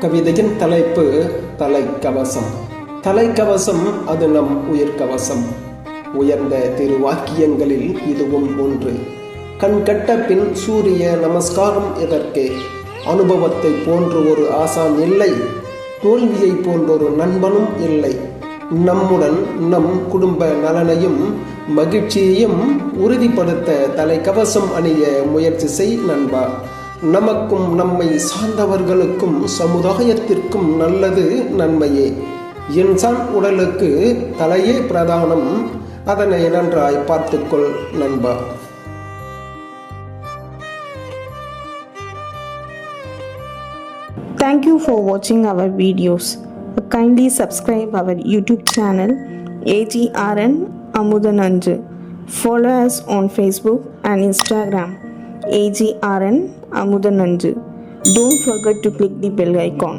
கவிதையின் தலைப்பு தலைக்கவசம். தலைக்கவசம் அது நம் உயிர்கவசம். உயர்ந்த திருவாக்கியங்களில் இதுவும் ஒன்று. கண் கட்ட பின் சூரிய நமஸ்காரம் எதற்கே? அனுபவத்தை போன்று ஒரு ஆசான் இல்லை, தோல்வியை போன்றொரு நண்பனும் இல்லை. நம்முடன் நம் குடும்ப நலனையும் மகிழ்ச்சியையும் உறுதிப்படுத்த தலைக்கவசம் அணிய முயற்சி செய் நண்பா. நமக்கும் நம்மை சார்ந்தவர்களுக்கும் சமுதாயத்திற்கும் நல்லது நன்மையே. இன்சான் உடலுக்கு தலையே பிரதானம், அதனை நன்றாய் பார்த்துக்கொள் நண்பா. Thank you for watching our videos. Kindly subscribe our YouTube channel AGRN Amudananju. Follow us on Facebook and Instagram AGRN Amudananju. Don't forget to click the bell icon.